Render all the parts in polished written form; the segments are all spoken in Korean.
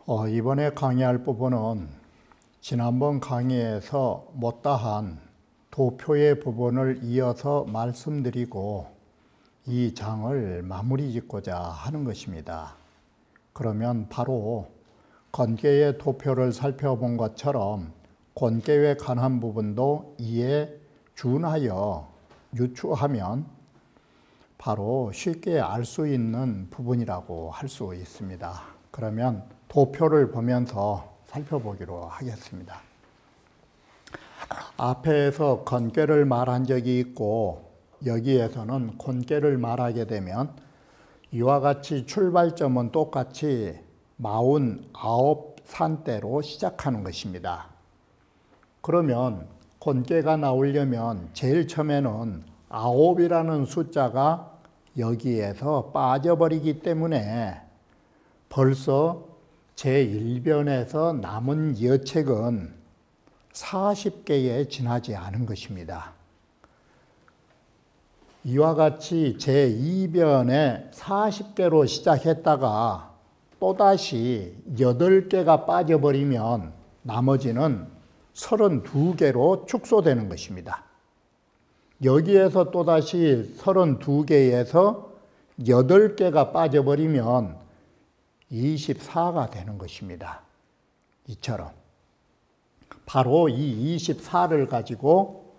이번에 강의할 부분은 지난번 강의에서 못다한 도표의 부분을 이어서 말씀드리고 이 장을 마무리 짓고자 하는 것입니다. 그러면 바로 건계의 도표를 살펴본 것처럼 권계에 관한 부분도 이에 준하여 유추하면 바로 쉽게 알 수 있는 부분이라고 할 수 있습니다. 그러면 도표를 보면서 살펴보기로 하겠습니다. 앞에서 건계를 말한 적이 있고 여기에서는 권계를 말하게 되면 이와 같이 출발점은 똑같이 49산대로 시작하는 것입니다. 그러면 권계가 나오려면 제일 처음에는 9이라는 숫자가 여기에서 빠져버리기 때문에 벌써 제1변에서 남은 여책은 40개에 지나지 않은 것입니다. 이와 같이 제2변에 40개로 시작했다가 또다시 8개가 빠져버리면 나머지는 32개로 축소되는 것입니다. 여기에서 또다시 32개에서 8개가 빠져버리면 24가 되는 것입니다. 이처럼 바로 이 24를 가지고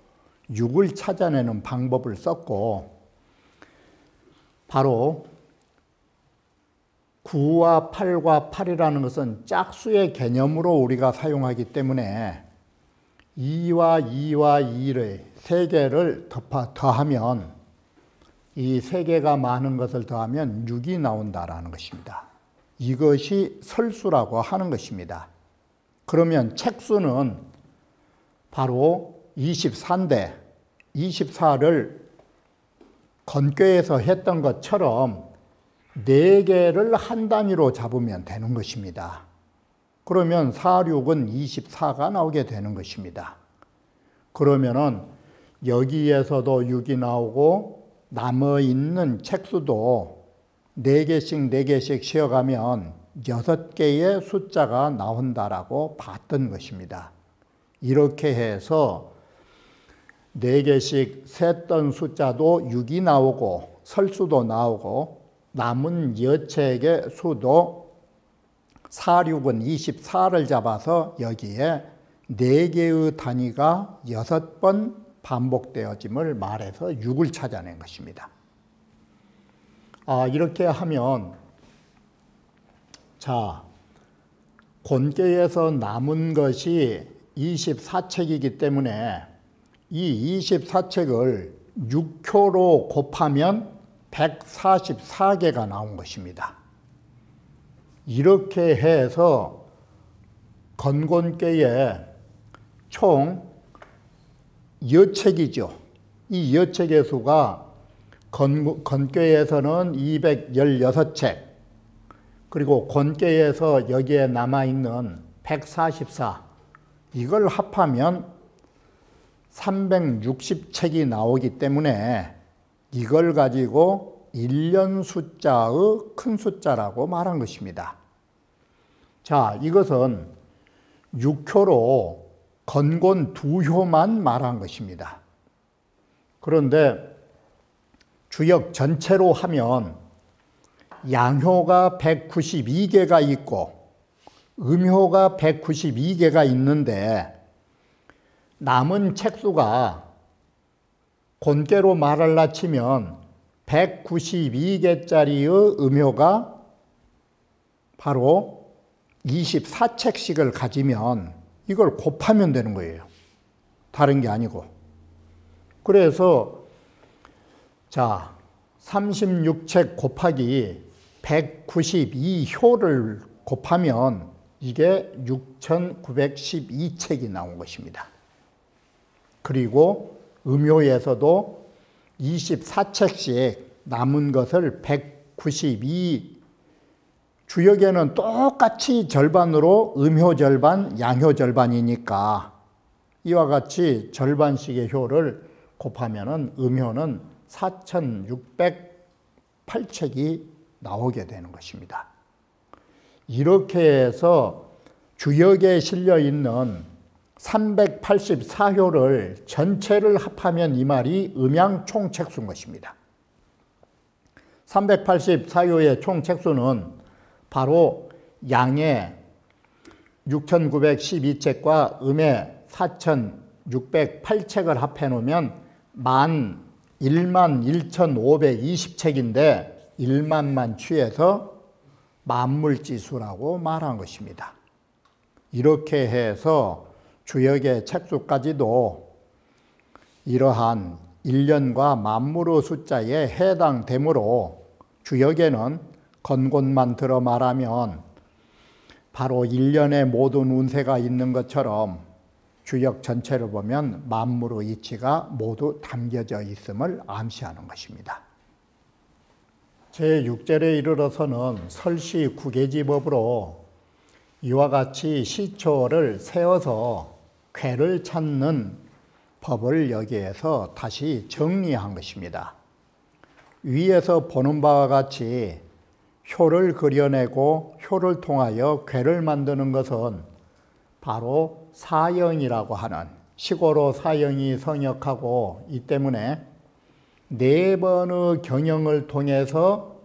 6을 찾아내는 방법을 썼고 바로 9와 8과 8이라는 것은 짝수의 개념으로 우리가 사용하기 때문에 2와 2와 2를 3개를 더하면 이 3개가 많은 것을 더하면 6이 나온다라는 것입니다. 이것이 설수라고 하는 것입니다. 그러면 책수는 바로 24인데 24를 건교에서 했던 것처럼 4개를 한 단위로 잡으면 되는 것입니다. 그러면 4, 6은 24가 나오게 되는 것입니다. 그러면은 여기에서도 6이 나오고 남아있는 책수도 4개씩 4개씩 쉬어가면 6개의 숫자가 나온다라고 봤던 것입니다. 이렇게 해서 4개씩 셌던 숫자도 6이 나오고 설수도 나오고 남은 여책의 수도 4, 6은 24를 잡아서 여기에 4개의 단위가 6번 반복되어짐을 말해서 6을 찾아낸 것입니다. 이렇게 하면 자, 권계에서 남은 것이 24책이기 때문에 이 24책을 6효로 곱하면 144개가 나온 것입니다. 이렇게 해서 건곤계의 총 여책이죠. 이 여책의 수가 건계에서는 216책, 그리고 권계에서 여기에 남아있는 144, 이걸 합하면 360책이 나오기 때문에 이걸 가지고 1년 숫자의 큰 숫자라고 말한 것입니다. 자, 이것은 6효로 건곤 2효만 말한 것입니다. 그런데 주역 전체로 하면 양효가 192개가 있고 음효가 192개가 있는데 남은 책수가 권계로 말할라 치면 192개짜리의 음효가 바로 24책씩을 가지면 이걸 곱하면 되는 거예요. 다른 게 아니고. 그래서 자, 36책 곱하기 192효를 곱하면 이게 6,912책이 나온 것입니다. 그리고 음효에서도 24책씩 남은 것을 192, 주역에는 똑같이 절반으로 음효 절반, 양효 절반이니까 이와 같이 절반씩의 효를 곱하면 음효는 4,608책이 나오게 되는 것입니다. 이렇게 해서 주역에 실려 있는 384효를 전체를 합하면 이 말이 음양 총책수인 것입니다. 384효의 총책수는 바로 양의 6,912책과 음의 4,608책을 합해 놓으면 11,520책인데 1만만 취해서 만물지수라고 말한 것입니다. 이렇게 해서 주역의 책수까지도 이러한 1년과 만물의 숫자에 해당되므로 주역에는 건곤만 들어 말하면 바로 1년의 모든 운세가 있는 것처럼 주역 전체를 보면 만물의 이치가 모두 담겨져 있음을 암시하는 것입니다. 제6절에 이르러서는 설시 구계지법으로 이와 같이 시초를 세워서 쾌를 찾는 법을 여기에서 다시 정리한 것입니다. 위에서 보는 바와 같이 효를 그려내고 효를 통하여 쾌를 만드는 것은 바로 사형이라고 하는 시고로 사형이 성역하고 이 때문에 4번의 경영을 통해서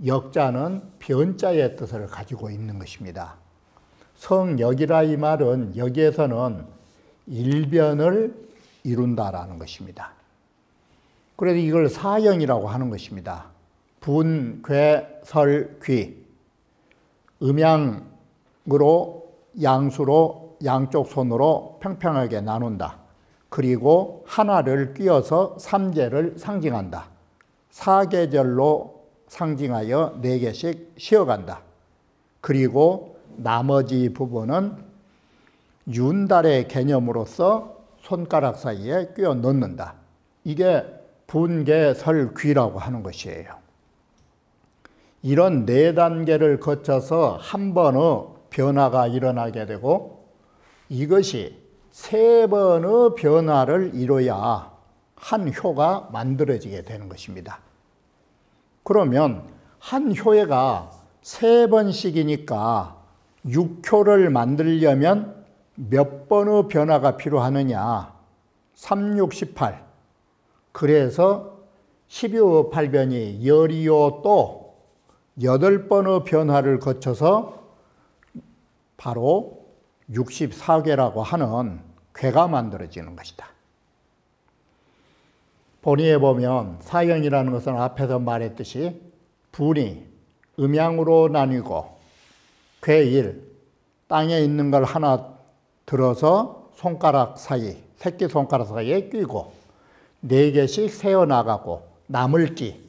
역자는 변자의 뜻을 가지고 있는 것입니다. 성역이라 이 말은 여기에서는 일변을 이룬다라는 것입니다. 그래서 이걸 사형이라고 하는 것입니다. 분, 괴, 설, 귀 음양으로 양수로 양쪽 손으로 평평하게 나눈다. 그리고 하나를 끼워서 삼재를 상징한다. 사계절로 상징하여 4개씩 쉬어간다. 그리고 나머지 부분은 윤달의 개념으로서 손가락 사이에 끼워 넣는다. 이게 분계설귀라고 하는 것이에요. 이런 4단계를 거쳐서 한 번의 변화가 일어나게 되고 이것이 3번의 변화를 이뤄야 한 효가 만들어지게 되는 것입니다. 그러면 한 효가 3번씩이니까 6효를 만들려면 몇 번의 변화가 필요하느냐? 3, 6, 18. 그래서 12호 8변이 열이요 또 8번의 변화를 거쳐서 바로 64괴라고 하는 괴가 만들어지는 것이다. 본의에 보면 사형이라는 것은 앞에서 말했듯이 분이 음양으로 나뉘고 괴일, 땅에 있는 걸 하나 들어서 손가락 사이, 새끼손가락 사이에 끼고 4개씩 세어나가고 나물기,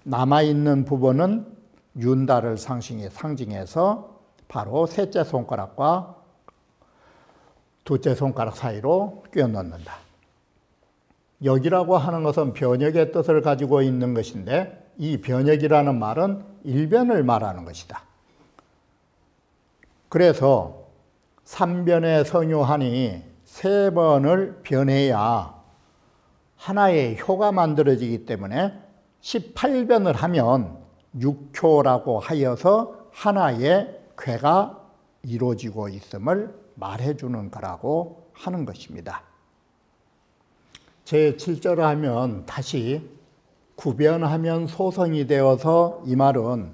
남아있는 부분은 윤달을 상징해서 바로 셋째 손가락과 둘째 손가락 사이로 끼워 넣는다. 역이라고 하는 것은 변역의 뜻을 가지고 있는 것인데 이 변역이라는 말은 일변을 말하는 것이다. 그래서 3변의 성유하니 3번을 변해야 하나의 효가 만들어지기 때문에 18변을 하면 6효라고 하여서 하나의 괴가 이루어지고 있음을 말해주는 거라고 하는 것입니다. 제7절을 하면 다시 구변하면 소성이 되어서 이 말은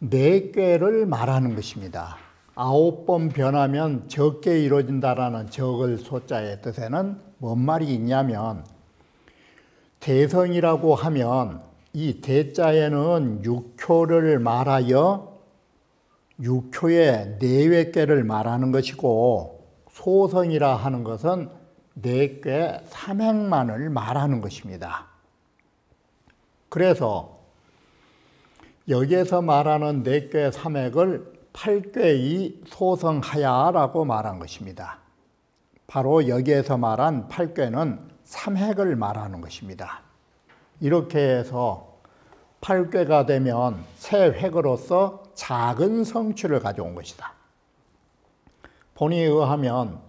4꾀를 말하는 것입니다. 9번 변하면 적게 이루어진다라는 적을 소자의 뜻에는 뭔 말이 있냐면 대성이라고 하면 이 대자에는 6효를 말하여 6효의 4꾀를 말하는 것이고 소성이라 하는 것은 4꾀 3행만을 말하는 것입니다. 그래서 여기에서 말하는 4꾀 3행을 8꾀이 소성하야라고 말한 것입니다. 바로 여기에서 말한 8꾀는 3행을 말하는 것입니다. 이렇게 해서 8꾀가 되면 새 획으로서 작은 성취를 가져온 것이다. 본의에 의하면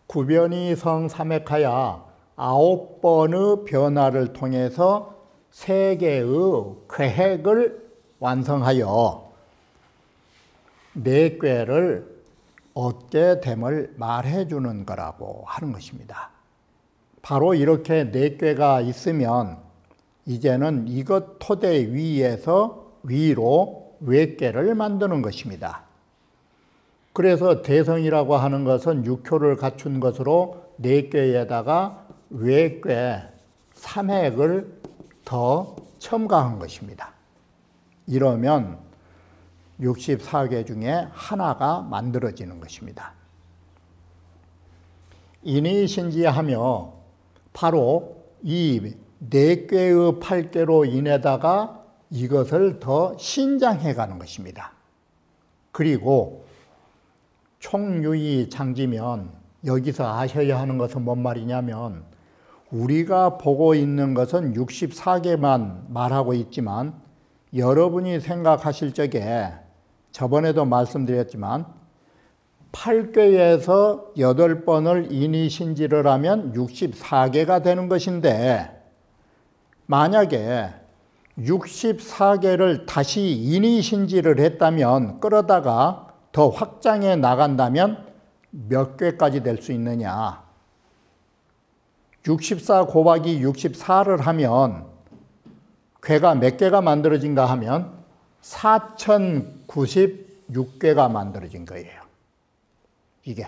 구변이 성삼획하야 9번의 변화를 통해서 3개의 쾌획을 완성하여 네 꾀를 얻게 됨을 말해주는 거라고 하는 것입니다. 바로 이렇게 네 꾀가 있으면 이제는 이것 토대 위에서 위로 외꾀를 만드는 것입니다. 그래서 대성이라고 하는 것은 육효를 갖춘 것으로 네 꾀에다가 외꾀 3핵을 더 첨가한 것입니다. 이러면 64개 중에 하나가 만들어지는 것입니다. 인의신지하며 바로 이 4꾀의 8꾀로 인해다가 이것을 더 신장해 가는 것입니다. 그리고 총유의 장지면 여기서 아셔야 하는 것은 뭔 말이냐면 우리가 보고 있는 것은 64개만 말하고 있지만 여러분이 생각하실 적에 저번에도 말씀드렸지만 8꾀에서 8번을 인의신지를 하면 64개가 되는 것인데 만약에 64개를 다시 인의신지를 했다면 끌어다가 더 확장해 나간다면 몇 꾀까지 될 수 있느냐. 64 곱하기 64를 하면 꾀가 몇 개가 만들어진가 하면 4096꾀가 만들어진 거예요. 이게.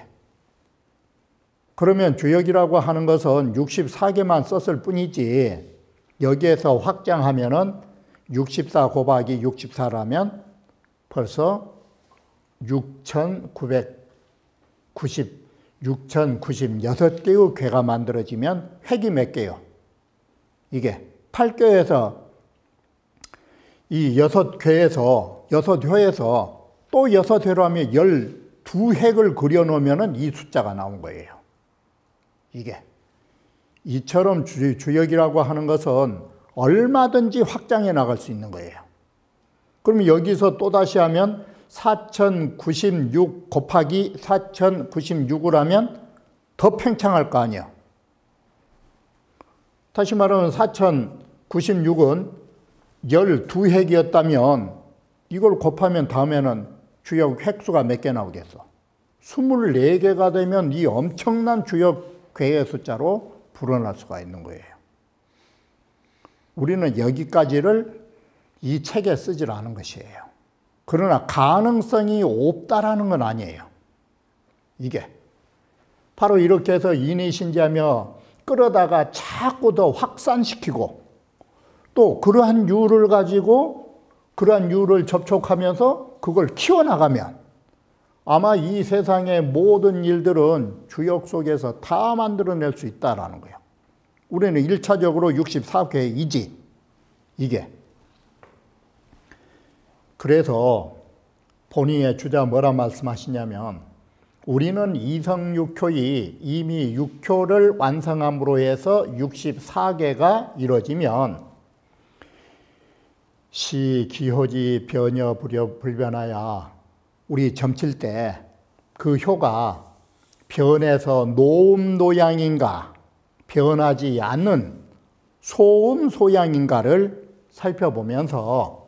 그러면 주역이라고 하는 것은 64개만 썼을 뿐이지 여기에서 확장하면은 64 곱하기 64라면 벌써 6,996개의 꾀가 만들어지면 획이 몇 개요? 이게 8꾀에서 이 6꾀에서 6회에서 또 6회로 하면 12획을 그려놓으면 이 숫자가 나온 거예요. 이게. 이처럼 주역이라고 하는 것은 얼마든지 확장해 나갈 수 있는 거예요. 그러면 여기서 또다시 하면 4096 곱하기 4096을 하면 더 팽창할 거 아니에요. 다시 말하면 4096은 12획이었다면 이걸 곱하면 다음에는 주역 획수가 몇 개 나오겠어? 24개가 되면 이 엄청난 주역 궤의 숫자로 불어날 수가 있는 거예요. 우리는 여기까지를 이 책에 쓰질 않은 것이에요. 그러나 가능성이 없다라는 건 아니에요. 이게 바로 이렇게 해서 인의신지하며 끌어다가 자꾸 더 확산시키고 또 그러한 유를 가지고 그러한 유를 접촉하면서 그걸 키워나가면 아마 이 세상의 모든 일들은 주역 속에서 다 만들어낼 수 있다라는 거예요. 우리는 1차적으로 64궤이지 이게. 그래서 본인의 주자 뭐라 말씀하시냐면 우리는 이성육효이 이미 육효를 완성함으로 해서 64개가 이루어지면 시 기호지 변여 불변하야 우리 점칠 때 그 효가 변해서 노음 노양인가 변하지 않는 소음 소양인가를 살펴보면서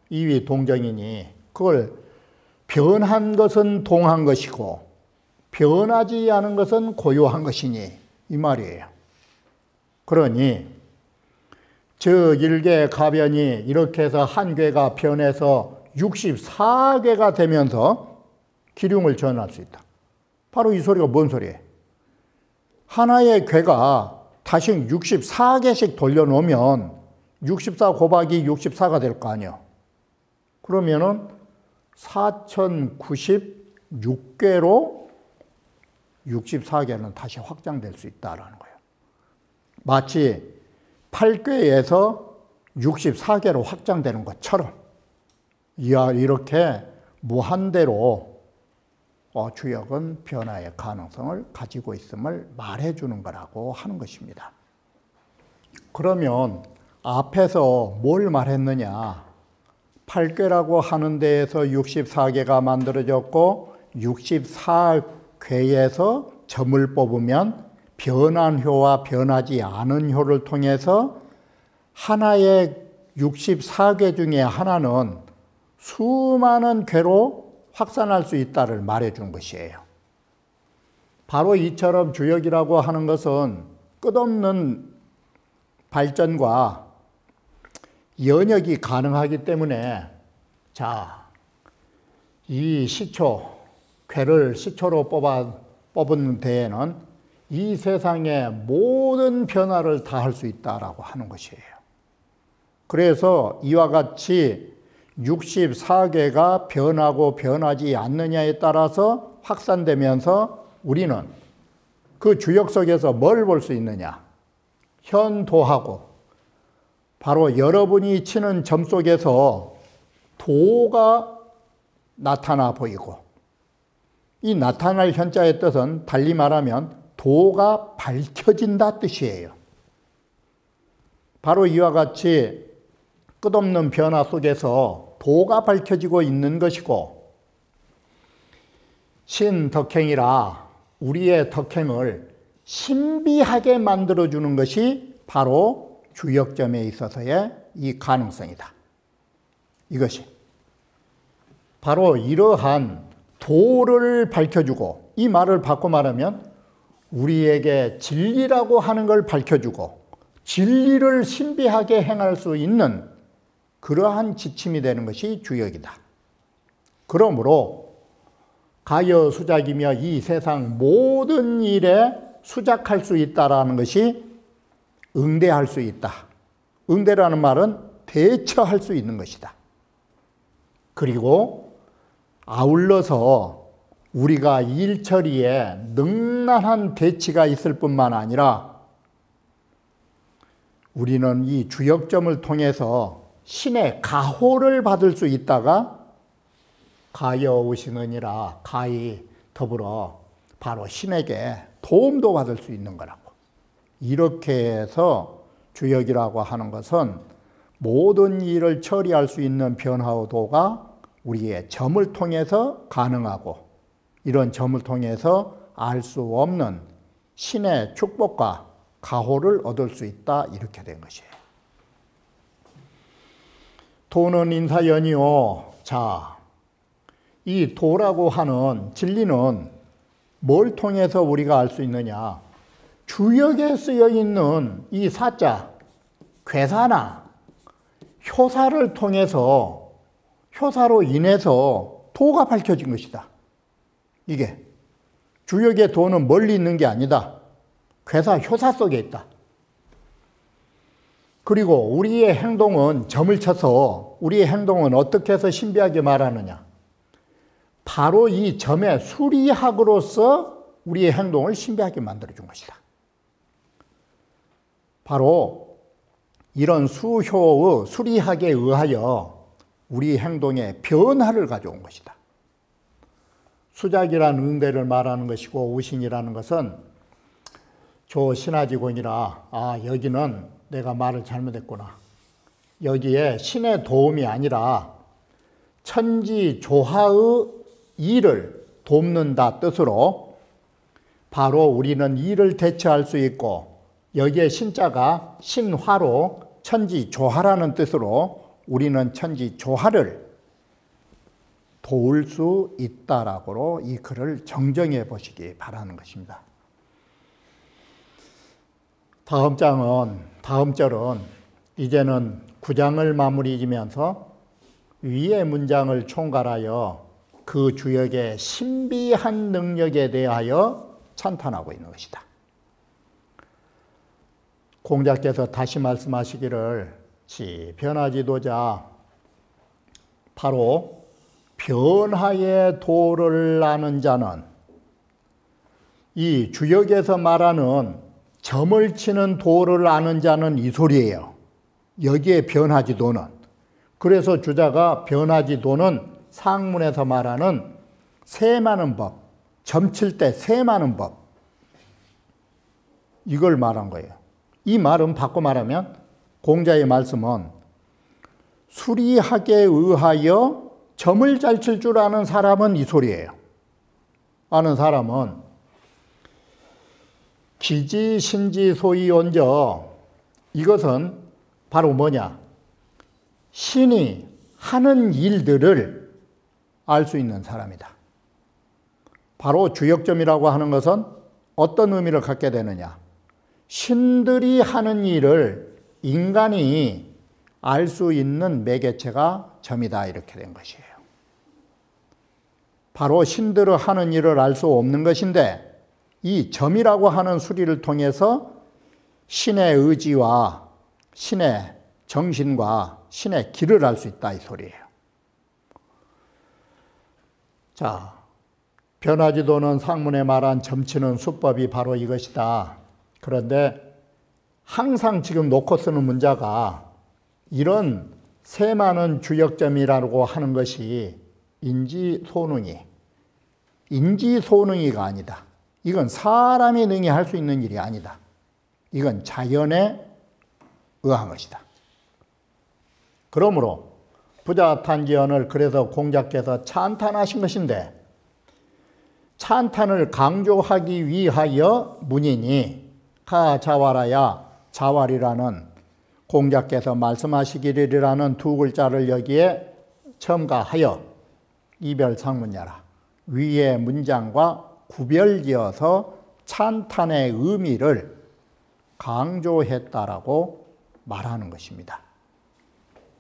이위 동정이니 그걸 변한 것은 동한 것이고 변하지 않은 것은 고요한 것이니 이 말이에요. 그러니 저 일개 가변이 이렇게 해서 한 궤가 변해서 64개가 되면서 기륭을 전할 수 있다. 바로 이 소리가 뭔 소리예요? 하나의 궤가 다시 64개씩 돌려놓으면 64 곱하기 64가 될 거 아니에요. 그러면은 4096개로 64개는 다시 확장될 수 있다라는 거예요. 마치 8궤에서 64개로 확장되는 것처럼 이렇게 무한대로 주역은 변화의 가능성을 가지고 있음을 말해주는 거라고 하는 것입니다. 그러면 앞에서 뭘 말했느냐? 8궤라고 하는 데에서 64개가 만들어졌고 64궤에서 점을 뽑으면 변한 효와 변하지 않은 효를 통해서 하나의 64궤 중에 하나는 수많은 궤로 확산할 수 있다를 말해준 것이에요. 바로 이처럼 주역이라고 하는 것은 끝없는 발전과 연역이 가능하기 때문에 이 시초, 괴를 시초로 뽑은 데에는 이 세상의 모든 변화를 다 할 수 있다라고 하는 것이에요. 그래서 이와 같이 64개가 변하고 변하지 않느냐에 따라서 확산되면서 우리는 그 주역 속에서 뭘 볼 수 있느냐? 현도하고 바로 여러분이 치는 점 속에서 도가 나타나 보이고, 이 나타날 현자의 뜻은 달리 말하면 도가 밝혀진다 뜻이에요. 바로 이와 같이 끝없는 변화 속에서 도가 밝혀지고 있는 것이고, 신덕행이라 우리의 덕행을 신비하게 만들어주는 것이 바로 주역점에 있어서의 이 가능성이다. 이것이 바로 이러한 도를 밝혀주고, 이 말을 바꿔 말하면 우리에게 진리라고 하는 걸 밝혀주고 진리를 신비하게 행할 수 있는 그러한 지침이 되는 것이 주역이다. 그러므로 가여 수작이며 이 세상 모든 일에 수작할 수 있다라는 것이 응대할 수 있다. 응대라는 말은 대처할 수 있는 것이다. 그리고 아울러서 우리가 일처리에 능란한 대치가 있을 뿐만 아니라 우리는 이 주역점을 통해서 신의 가호를 받을 수 있다가 가여 오시느니라 가히 더불어 바로 신에게 도움도 받을 수 있는 거라고. 이렇게 해서 주역이라고 하는 것은 모든 일을 처리할 수 있는 변화도가 우리의 점을 통해서 가능하고, 이런 점을 통해서 알 수 없는 신의 축복과 가호를 얻을 수 있다, 이렇게 된 것이에요. 도는 인사연이요. 이 도라고 하는 진리는 뭘 통해서 우리가 알 수 있느냐? 주역에 쓰여 있는 이 사자, 괴사나 효사를 통해서, 효사로 인해서 도가 밝혀진 것이다. 이게 주역의 도는 멀리 있는 게 아니다. 괴사, 효사 속에 있다. 그리고 우리의 행동은 점을 쳐서 우리의 행동은 어떻게 해서 신비하게 말하느냐? 바로 이 점의 수리학으로서 우리의 행동을 신비하게 만들어준 것이다. 바로 이런 수효의 수리학에 의하여 우리 행동에 변화를 가져온 것이다. 수작이라는 응대를 말하는 것이고, 우신이라는 것은 조 신하지곤이라, 여기는 내가 말을 잘못했구나. 여기에 신의 도움이 아니라 천지조화의 일을 돕는다 뜻으로, 바로 우리는 일을 대처할 수 있고, 여기에 신자가 신화로 천지조화라는 뜻으로 우리는 천지조화를 도울 수 있다라고 이 글을 정정해 보시기 바라는 것입니다. 다음 절은 이제는 9장을 마무리 지면서 위의 문장을 총괄하여 그 주역의 신비한 능력에 대하여 찬탄하고 있는 것이다. 공자께서 다시 말씀하시기를 변화지도자, 바로 변화의 도를 아는 자는, 이 주역에서 말하는 점을 치는 도를 아는 자는 이 소리예요. 여기에 변화지도는, 그래서 주자가 변화지도는 상문에서 말하는 세마는 법, 점칠 때 세마는 법, 이걸 말한 거예요. 이 말은 바꿔 말하면, 공자의 말씀은 수리학에 의하여 점을 잘 칠 줄 아는 사람은 이 소리예요. 아는 사람은 기지, 신지, 소위, 원저, 이것은 바로 뭐냐? 신이 하는 일들을 알 수 있는 사람이다. 바로 주역점이라고 하는 것은 어떤 의미를 갖게 되느냐? 신들이 하는 일을 인간이 알 수 있는 매개체가 점이다, 이렇게 된 것이에요. 바로 신들이 하는 일을 알 수 없는 것인데 이 점이라고 하는 수리를 통해서 신의 의지와 신의 정신과 신의 길을 알 수 있다, 이 소리예요. 자, 변하지도 않은 상문에 말한 점치는 수법이 바로 이것이다. 그런데 항상 지금 놓고 쓰는 문자가 이런 세많은 주역점이라고 하는 것이 인지소능이가 아니다. 이건 사람이 능히 할 수 있는 일이 아니다. 이건 자연에 의한 것이다. 그러므로 부자탄지언을 그래서 공자께서 찬탄하신 것인데, 찬탄을 강조하기 위하여 문이니 가자왈하야, 자왈이라는 공자께서 말씀하시기를이라는 두 글자를 여기에 첨가하여 이별상문야라, 위의 문장과 구별지어서 찬탄의 의미를 강조했다라고 말하는 것입니다.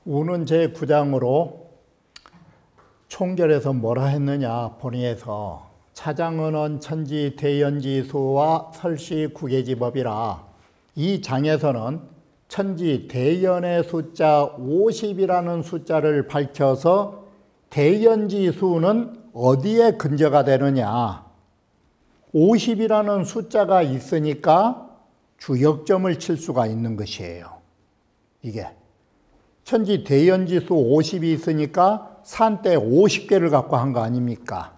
우는 제9장으로 총결에서 뭐라 했느냐, 본의에서 차장은언 천지 대연지수와 설시 구계지법이라, 이 장에서는 천지 대연의 숫자 50이라는 숫자를 밝혀서 대연지수는 어디에 근저가 되느냐, 50이라는 숫자가 있으니까 주역점을 칠 수가 있는 것이에요. 이게 천지 대연지수 50이 있으니까 산대 50개를 갖고 한 거 아닙니까?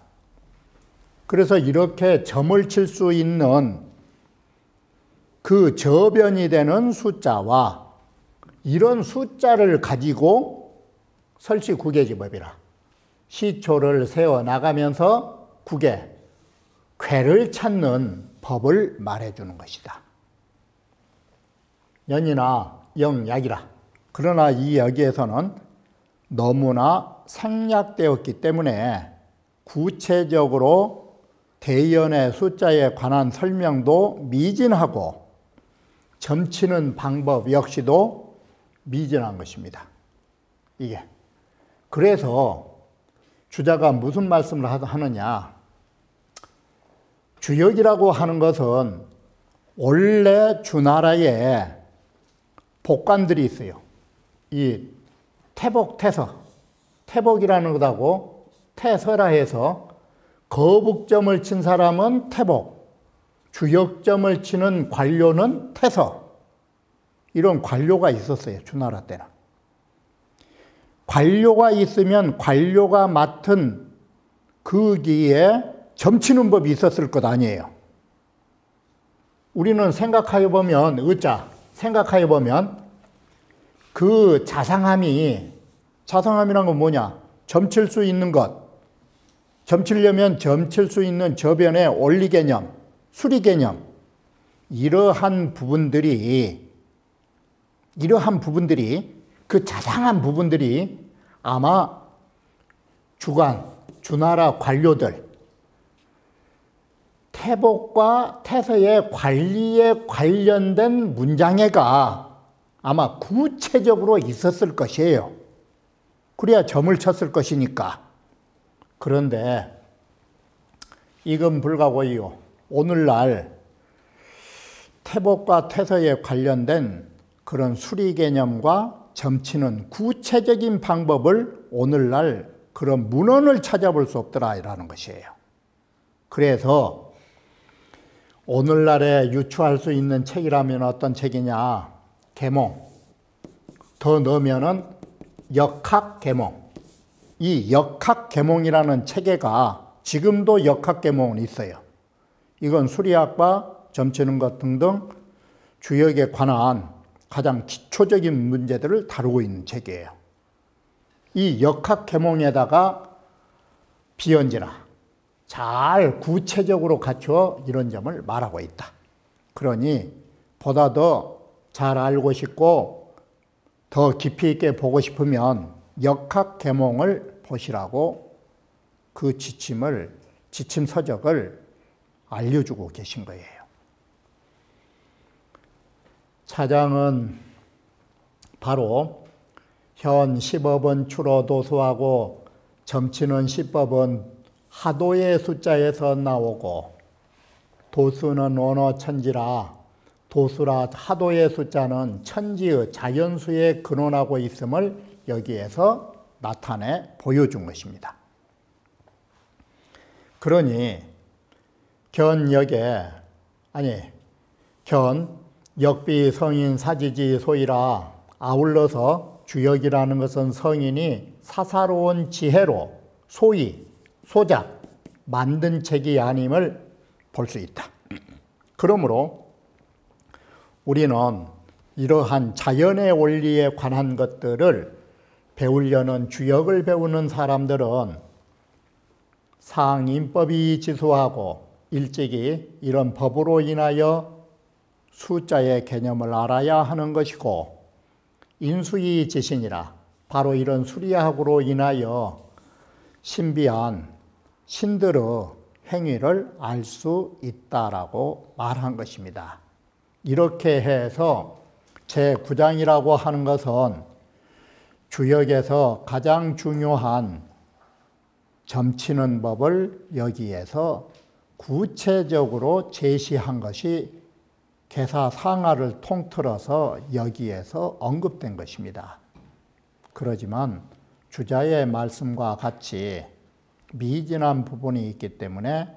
그래서 이렇게 점을 칠 수 있는 그 저변이 되는 숫자와 이런 숫자를 가지고 설시구계지법이라, 시초를 세워나가면서 구계, 궤를 찾는 법을 말해주는 것이다. 연이나 영약이라. 그러나 이 여기에서는 너무나 생략되었기 때문에 구체적으로 대연의 숫자에 관한 설명도 미진하고 점치는 방법 역시도 미진한 것입니다. 이게. 그래서 주자가 무슨 말씀을 하느냐. 주역이라고 하는 것은 원래 주나라에 복관들이 있어요. 이 태복, 태서. 태복이라는 것하고 태서라 해서 거북점을 친 사람은 태복, 주역점을 치는 관료는 태서. 이런 관료가 있었어요, 주나라 때는. 관료가 있으면 관료가 맡은 그 기에 점치는 법이 있었을 것 아니에요. 우리는 생각해보면, 생각해보면 그 자상함이란 건 뭐냐? 점칠 수 있는 것. 점치려면 점칠 수 있는 저변의 원리 개념, 수리 개념, 이러한 부분들이 그 자상한 부분들이 아마 주나라 관료들, 태복과 태서의 관리에 관련된 문장애가 아마 구체적으로 있었을 것이에요. 그래야 점을 쳤을 것이니까. 그런데 이건 불가고요. 오늘날 태복과 태서에 관련된 그런 수리 개념과 점치는 구체적인 방법을 오늘날 그런 문헌을 찾아볼 수 없더라라는 것이에요. 그래서 오늘날에 유추할 수 있는 책이라면 어떤 책이냐? 계몽. 더 넣으면은 역학계몽. 이 역학계몽이라는 체계가 지금도 역학계몽은 있어요. 이건 수리학과 점치는 것 등등 주역에 관한 가장 기초적인 문제들을 다루고 있는 책이에요. 이 역학계몽에다가 비언지나 잘 구체적으로 갖춰 이런 점을 말하고 있다. 그러니 보다 더 잘 알고 싶고 더 깊이 있게 보고 싶으면 역학계몽을 보시라고 그 지침 서적을 알려주고 계신 거예요. 차장은 바로 현 시법은 추로 도수하고 점치는 시법은 하도의 숫자에서 나오고 도수는 원어 천지라 도수라 하도의 숫자는 천지의 자연수에 근원하고 있음을 여기에서 나타내 보여준 것입니다. 그러니 견 역비 성인 사지지 소이라 아울러서 주역이라는 것은 성인이 사사로운 지혜로 소위 소작 만든 책이 아님을 볼 수 있다. 그러므로 우리는 이러한 자연의 원리에 관한 것들을 배우려는 주역을 배우는 사람들은 상인법이 지수하고 일찍이 이런 법으로 인하여 숫자의 개념을 알아야 하는 것이고 인수이 지신이라 바로 이런 수리학으로 인하여 신비한 신들의 행위를 알 수 있다라고 말한 것입니다. 이렇게 해서 제9장이라고 하는 것은 주역에서 가장 중요한 점치는 법을 여기에서 구체적으로 제시한 것이 계사상하를 통틀어서 여기에서 언급된 것입니다. 그러지만 주자의 말씀과 같이 미진한 부분이 있기 때문에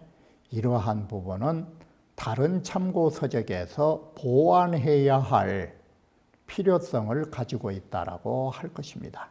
이러한 부분은 다른 참고 서적에서 보완해야 할 필요성을 가지고 있다라고 할 것입니다.